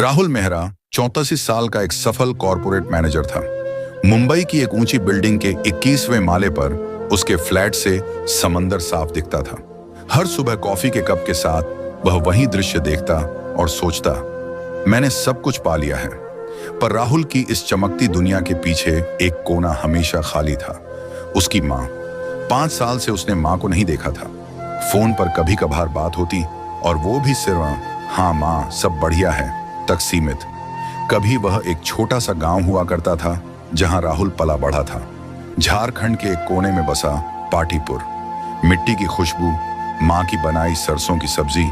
राहुल मेहरा 84 साल का एक सफल कॉरपोरेट मैनेजर था। मुंबई की एक ऊंची बिल्डिंग के 21वें माले पर उसके फ्लैट से समंदर साफ दिखता था। हर सुबह कॉफी के कप के साथ वह वही दृश्य देखता और सोचता, मैंने सब कुछ पा लिया है। पर राहुल की इस चमकती दुनिया के पीछे एक कोना हमेशा खाली था। उसकी माँ। 5 साल से उसने माँ को नहीं देखा था। फोन पर कभी कभार बात होती और वो भी सिर्फ हाँ माँ सब बढ़िया है तक सीमित। कभी वह एक छोटा सा गांव हुआ करता था जहां राहुल पला बढ़ा था। झारखंड के एक कोने में बसा पाटीपुर। मिट्टी की खुशबू, माँ की बनाई सरसों की सब्जी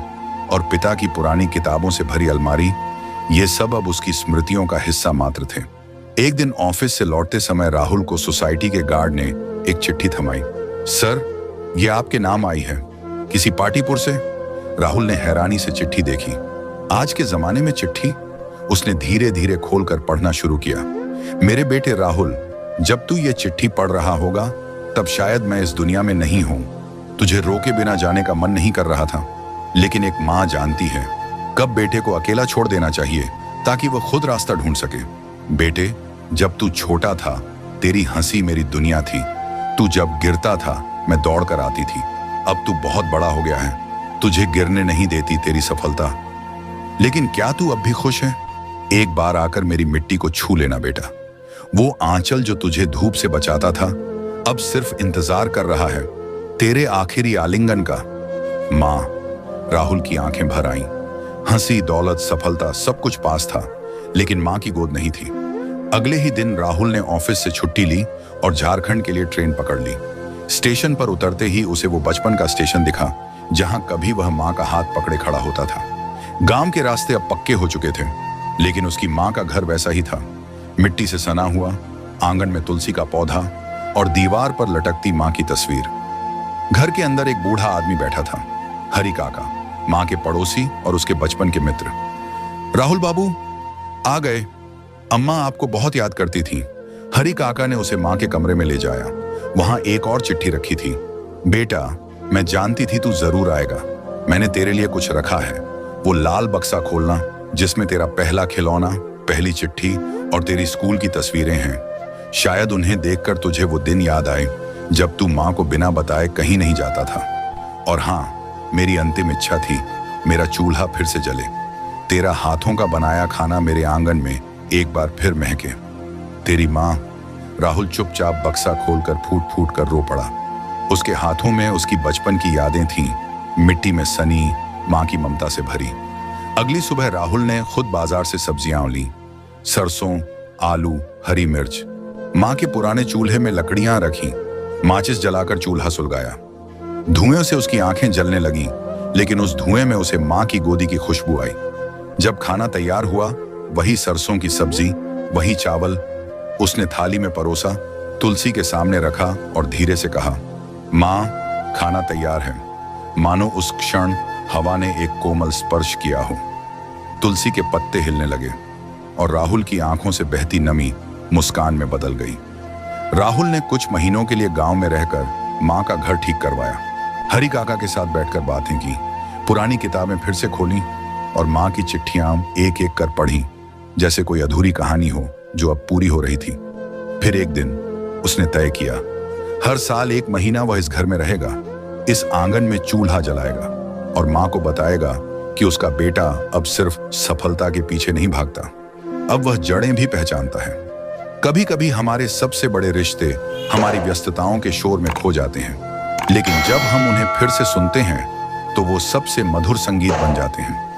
और पिता की पुरानी किताबों से भरी अलमारी, ये सब अब उसकी स्मृतियों का हिस्सा मात्र थे। एक दिन ऑफिस से लौटते समय राहुल को सोसाइटी के गार्ड ने एक चिट्ठी थमाई। सर, ये आपके नाम आई है। किसी पाटीपुर से? राहुल ने हैरानी से चिट्ठी देखी। आज के जमाने में चिट्ठी? उसने धीरे धीरे खोलकर पढ़ना शुरू किया। मेरे बेटे राहुल, जब तू ये चिट्ठी पढ़ रहा होगा तब शायद मैं इस दुनिया में नहीं हूं। तुझे रोके बिना जाने का मन नहीं कर रहा था, लेकिन एक माँ जानती है कब बेटे को अकेला छोड़ देना चाहिए ताकि वह खुद रास्ता ढूंढ सके। बेटे, जब तू छोटा था तेरी हंसी मेरी दुनिया थी। तू जब गिरता था मैं दौड़ कर आती थी। अब तू बहुत बड़ा हो गया है, तुझे गिरने नहीं देती तेरी सफलता। लेकिन क्या तू अब भी खुश है? एक बार आकर मेरी मिट्टी को छू लेना बेटा। वो आंचल जो तुझे धूप से बचाता था अब सिर्फ इंतजार कर रहा है तेरे आखिरी आलिंगन का। माँ। राहुल की आंखें भर आईं। हंसी, दौलत, सफलता सब कुछ पास था, लेकिन माँ की गोद नहीं थी। अगले ही दिन राहुल ने ऑफिस से छुट्टी ली और झारखंड के लिए ट्रेन पकड़ ली। स्टेशन पर उतरते ही उसे वो बचपन का स्टेशन दिखा जहां कभी वह माँ का हाथ पकड़े खड़ा होता था। गांव के रास्ते अब पक्के हो चुके थे, लेकिन उसकी माँ का घर वैसा ही था। मिट्टी से सना हुआ, आंगन में तुलसी का पौधा और दीवार पर लटकती माँ की तस्वीर। घर के अंदर एक बूढ़ा आदमी बैठा था, हरि काका, माँ के पड़ोसी और उसके बचपन के मित्र। राहुल बाबू आ गए, अम्मा आपको बहुत याद करती थी। हरि काका ने उसे माँ के कमरे में ले जाया। वहां एक और चिट्ठी रखी थी। बेटा, मैं जानती थी तू जरूर आएगा। मैंने तेरे लिए कुछ रखा है। वो लाल बक्सा खोलना जिसमें तेरा पहला खिलौना, पहली चिट्ठी और तेरी स्कूल की तस्वीरें हैं। शायद उन्हें देखकर तुझे वो दिन याद आए जब तू माँ को बिना बताए कहीं नहीं जाता था। और हाँ, मेरी अंतिम इच्छा थी मेरा चूल्हा फिर से जले, तेरा हाथों का बनाया खाना मेरे आंगन में एक बार फिर महके। तेरी माँ। राहुल चुपचाप बक्सा खोलकर फूट फूट कर रो पड़ा। उसके हाथों में उसकी बचपन की यादें थीं, मिट्टी में सनी, माँ की ममता से भरी। अगली सुबह राहुल ने खुद बाजार से सब्जियां ली। सरसों, आलू, हरी मिर्च। माँ के पुराने चूल्हे में लकड़ियां रखी। माचिस जलाकर चूल्हा सुलगाया। धुएं से उसकी आंखें जलने लगीं, लेकिन उस धुएं में उसे माँ की गोदी की खुशबू आई। जब खाना तैयार हुआ, वही सरसों की सब्जी, वही चावल उसने थाली में परोसा, तुलसी के सामने रखा और धीरे से कहा, माँ, खाना तैयार है। मानो उस क्षण हवा ने एक कोमल स्पर्श किया हो। तुलसी के पत्ते हिलने लगे और राहुल की आंखों से बहती नमी मुस्कान में बदल गई। राहुल ने कुछ महीनों के लिए गांव में रहकर माँ का घर ठीक करवाया। हरि काका के साथ बैठकर बातें की, पुरानी किताबें फिर से खोली और माँ की चिट्ठियां एक एक कर पढ़ी, जैसे कोई अधूरी कहानी हो जो अब पूरी हो रही थी। फिर एक दिन उसने तय किया, हर साल 1 महीना वह इस घर में रहेगा, इस आंगन में चूल्हा जलाएगा और माँ को बताएगा कि उसका बेटा अब सिर्फ सफलता के पीछे नहीं भागता, अब वह जड़ें भी पहचानता है। कभी कभी हमारे सबसे बड़े रिश्ते हमारी व्यस्तताओं के शोर में खो जाते हैं, लेकिन जब हम उन्हें फिर से सुनते हैं तो वो सबसे मधुर संगीत बन जाते हैं।